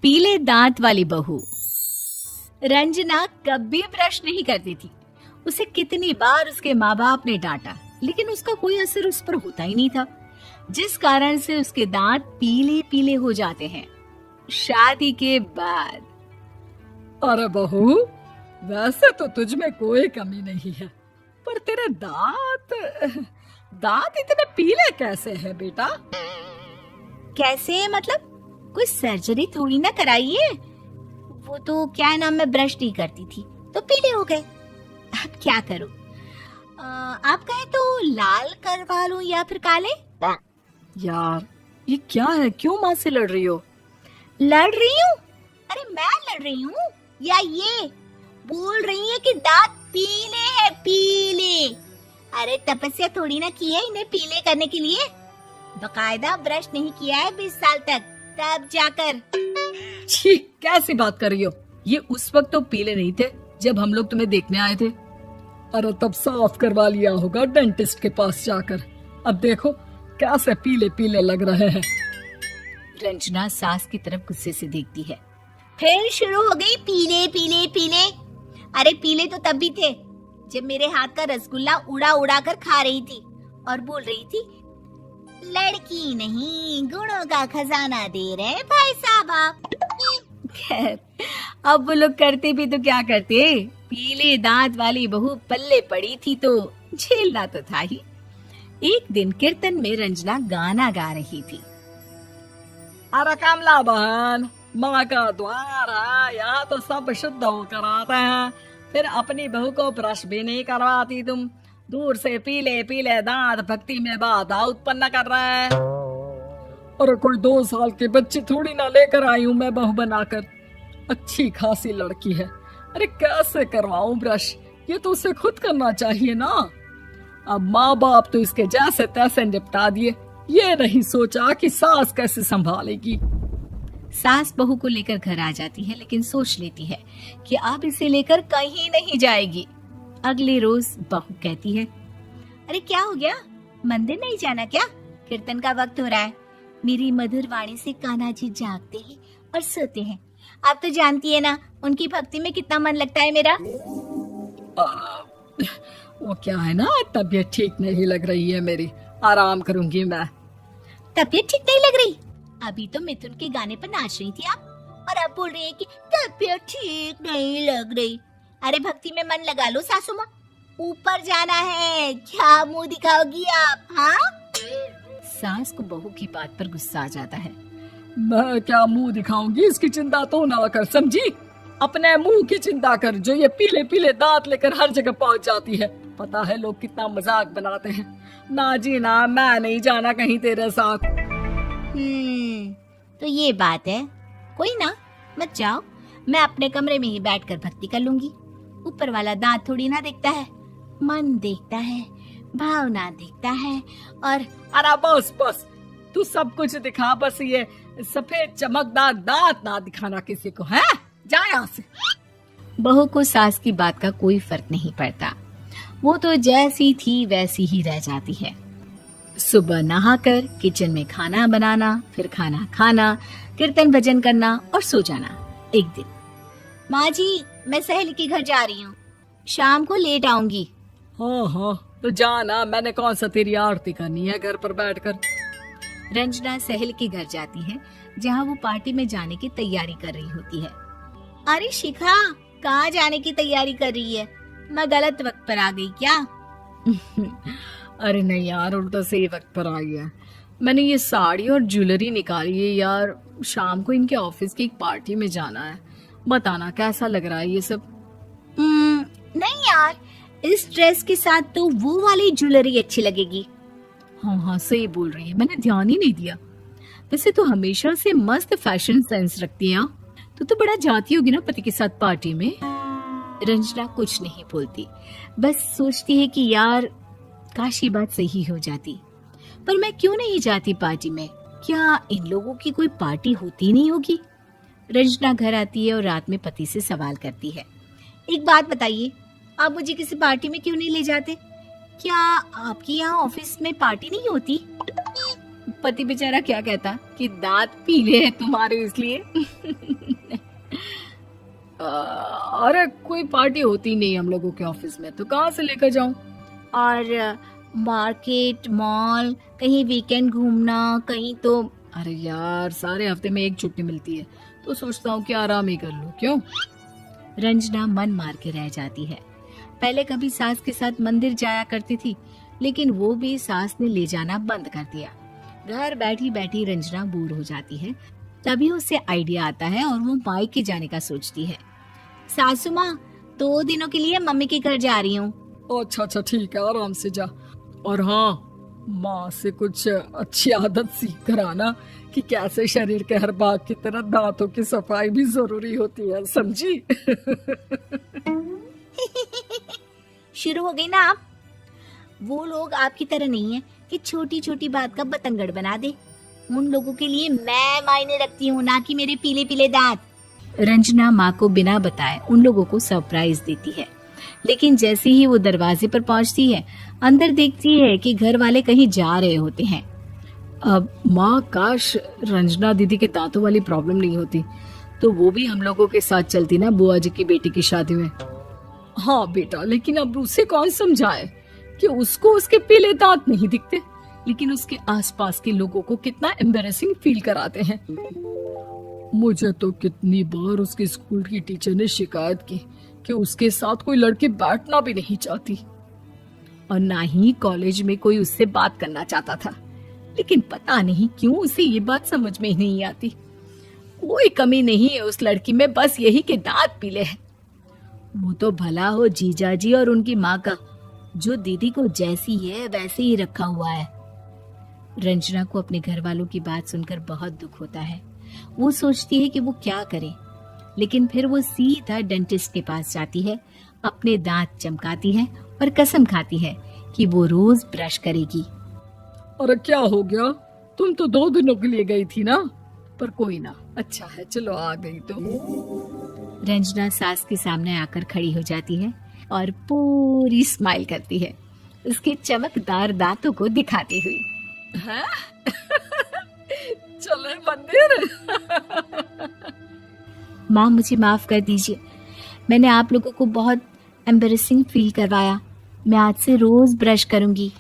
पीले दांत वाली बहू। रंजना कभी ब्रश नहीं करती थी। उसे कितनी बार उसके माँ बाप ने डांटा, लेकिन उसका कोई असर उस पर होता ही नहीं था, जिस कारण से उसके दांत पीले पीले हो जाते हैं। शादी के बाद। अरे बहू, वैसे तो तुझ में कोई कमी नहीं है, पर तेरे दांत इतने पीले कैसे हैं बेटा? कैसे मतलब? कोई सर्जरी थोड़ी ना कराई है। वो तो क्या नाम, मैं ब्रश नहीं करती थी तो पीले हो गए। अब क्या करूं? आप कहें तो लाल करवा लूं या फिर काले? यार ये क्या है, क्यों माँ से लड़ रही हो? लड़ रही हूँ? अरे मैं लड़ रही हूँ या ये बोल रही है कि दांत पीले हैं, पीले। अरे तपस्या थोड़ी ना की है इन्हें पीले करने के लिए। बकायदा ब्रश नहीं किया है 20 साल तक, तब जाकर। छी, कैसी बात कर रही हो? ये उस वक्त तो पीले नहीं थे जब हम लोग तुम्हें देखने आए थे। अरे तब साफ करवा लिया होगा डेंटिस्ट के पास जाकर। अब देखो कैसे पीले पीले लग रहे हैं। रंजना सास की तरफ गुस्से से देखती है। फिर शुरू हो गई पीले पीले पीले। अरे पीले तो तब भी थे जब मेरे हाथ का रसगुल्ला उड़ा उड़ा कर खा रही थी और बोल रही थी, लड़की नहीं गुणों का खजाना दे रहे भाई साहब आप। खैर, अब वो लोग करते भी तो क्या करते, पीले दांत वाली बहू पल्ले पड़ी थी तो झेलना तो था ही। एक दिन कीर्तन में रंजना गाना गा रही थी। अरे कमला बहन, माँ का द्वार है, यहाँ तो सब शुद्ध होकर आते हैं, फिर अपनी बहू को ब्रश भी नहीं करवाती तुम। दूर से पीले पीले दांत भक्ति में बाधा उत्पन्न कर रहे हैं। अरे कोई 2 साल के बच्चे थोड़ी ना लेकर आई हूँ मैं बहू बनाकर। अच्छी खासी लड़की है, अरे कैसे करवाऊं ब्रश? ये तो उसे खुद करना चाहिए ना। अब माँ बाप तो इसके जैसे तैसे निपटा दिए, ये नहीं सोचा कि सास कैसे संभालेगी। सास बहू को लेकर घर आ जाती है, लेकिन सोच लेती है कि अब इसे लेकर कहीं नहीं जाएगी। अगले रोज बहू कहती है, अरे क्या हो गया, मंदिर नहीं जाना क्या? कीर्तन का वक्त हो रहा है। मेरी मधुर वाणी से कान्हा जी जागते हैं और सोते हैं। आप तो जानती है ना उनकी भक्ति में कितना मन लगता है मेरा। वो क्या है ना, तबीयत ठीक नहीं लग रही है मेरी, आराम करूंगी मैं। तबीयत ठीक नहीं लग रही? अभी तो मिथुन के गाने पर नाच रही थी आप, और अब बोल रही है कि तबीयत ठीक नहीं लग रही। अरे भक्ति में मन लगा लो सासू माँ, ऊपर जाना है, क्या मुंह दिखाओगी आप? हाँ? सास को बहू की बात पर गुस्सा आ जाता है। मैं क्या मुंह दिखाऊंगी, इसकी चिंता तो ना कर, समझी? अपने मुंह की चिंता कर, जो ये पीले पीले दांत लेकर हर जगह पहुंच जाती है। पता है लोग कितना मजाक बनाते हैं। ना जी ना, मैं नहीं जाना कहीं तेरे साथ। तो ये बात है। कोई ना, मत जाओ, मैं अपने कमरे में ही बैठकर भक्ति कर लूंगी। ऊपर वाला दांत थोड़ी ना देखता है, मन देखता है, भावना देखता है। और अरे बस बस, तू सब कुछ दिखा, बस ये सफेद चमकदार दांत ना दिखाना किसी को, है? जा यहाँ से। बहू को सास की बात का कोई फर्क नहीं पड़ता, वो तो जैसी थी वैसी ही रह जाती है। सुबह नहाकर किचन में खाना बनाना, फिर खाना खाना, कीर्तन भजन करना और सो जाना। एक दिन, माँ जी मैं सहेली के घर जा रही हूँ, शाम को लेट आऊंगी। हाँ हाँ तो जाना, मैंने कौन सा तेरी आरती करनी है घर पर बैठकर। रंजना सहेली के घर जाती है, जहाँ वो पार्टी में जाने की तैयारी कर रही होती है। अरे शिखा, कहाँ जाने की तैयारी कर रही है? मैं गलत वक्त पर आ गई क्या? अरे नहीं यार, उल्टा सही वक्त पर आई है। मैंने ये साड़ी और ज्वेलरी निकाली है यार, शाम को इनके ऑफिस की एक पार्टी में जाना है। बताना कैसा लग रहा है ये सब? नहीं यार, इस ड्रेस के साथ तो वो वाली ज्वेलरी अच्छी लगेगी। हाँ हाँ सही बोल रही है, मैंने ध्यान ही नहीं दिया। वैसे तो हमेशा से मस्त फैशन सेंस रखती है। तो बड़ा जाती होगी ना पति के साथ पार्टी में। रंजना कुछ नहीं बोलती, बस सोचती है कि यार काश ये बात सही हो जाती, पर मैं क्यों नहीं जाती पार्टी में? क्या इन लोगों की कोई पार्टी होती नहीं होगी? रंजना घर आती है और रात में पति से सवाल करती है, एक बात बताइए, आप मुझे किसी पार्टी में क्यों नहीं ले जाते? क्या आपकी यहाँ ऑफिस में पार्टी नहीं होती? पति बेचारा क्या कहता कि दांत पीले हैं तुम्हारे इसलिए। अरे कोई पार्टी होती नहीं हम लोगों के ऑफिस में, तो कहाँ से लेकर जाऊं? और मार्केट, मॉल, कहीं वीकेंड घूमना, कहीं तो। अरे यार, सारे हफ्ते में एक छुट्टी मिलती है, तो सोचता हूँ कि आराम ही कर लूं। क्यों? रंजना मन मार के रह जाती है। पहले कभी सास के साथ मंदिर जाया करती थी, लेकिन वो भी सास ने ले जाना बंद कर दिया। घर बैठी बैठी रंजना बोर हो जाती है। तभी उसे आइडिया आता है और वो मायके जाने का सोचती है। सासू माँ, 2 दिनों के लिए मम्मी के घर जा रही हूँ। अच्छा ठीक है, आराम से जा। और हाँ, माँ से कुछ अच्छी आदत सीख कर आना कि कैसे शरीर के हर भाग की तरह दांतों की सफाई भी जरूरी होती है, समझी? शुरू हो गई ना आप। वो लोग आपकी तरह नहीं है कि छोटी छोटी बात का बतंगड़ बना दे। उन लोगों के लिए मैं मायने रखती हूँ, ना कि मेरे पीले पीले दांत। रंजना माँ को बिना बताए उन लोगों को सरप्राइज देती है, लेकिन जैसे ही वो दरवाजे पर पहुंचती है, अंदर देखती है कि घर वाले कहीं जा रहे होते हैं। अब माँ, काश रंजना दीदी के दांतों वाली प्रॉब्लम नहीं होती, तो वो भी हम लोगों के साथ चलती ना बुआ जी की बेटी की शादी में। हाँ बेटा, लेकिन अब उसे कौन समझाए कि उसको उसके पीले दांत नहीं दिखते, लेकिन उसके आसपास के लोगों को कितना एम्बैरेसिंग फील कराते हैं। मुझे तो कितनी बार उसके स्कूल की टीचर ने शिकायत की कि उसके साथ कोई लड़की बैठना भी नहीं चाहती, और ना ही कॉलेज में कोई उससे बात करना चाहता था। लेकिन पता नहीं क्यों उसे ये बात समझ में ही नहीं आती। कोई कमी नहीं है उस लड़की में, बस यही कि दांत पीले हैं। वो तो भला हो जीजा जी और उनकी माँ का, जो दीदी को जैसी है वैसे ही रखा हुआ है। रंजना को अपने घर वालों की बात सुनकर बहुत दुख होता है। वो सोचती है कि वो क्या करे, लेकिन फिर वो सीधा डेंटिस्ट के पास जाती है, अपने दांत चमकाती है और कसम खाती है कि वो रोज ब्रश करेगी। अरे क्या हो गया? तुम तो 2 दिनों के लिए गई थी ना। पर कोई ना, अच्छा है, चलो आ गई तो। रंजना सास के सामने आकर खड़ी हो जाती है और पूरी स्माइल करती है, उसके चमकदार दांतों को दिखाती हुई। हैं? चले मंदिर? माँ, मुझे माफ कर दीजिए, मैंने आप लोगों को बहुत एम्बैरेसिंग फील करवाया। मैं आज से रोज ब्रश करूंगी।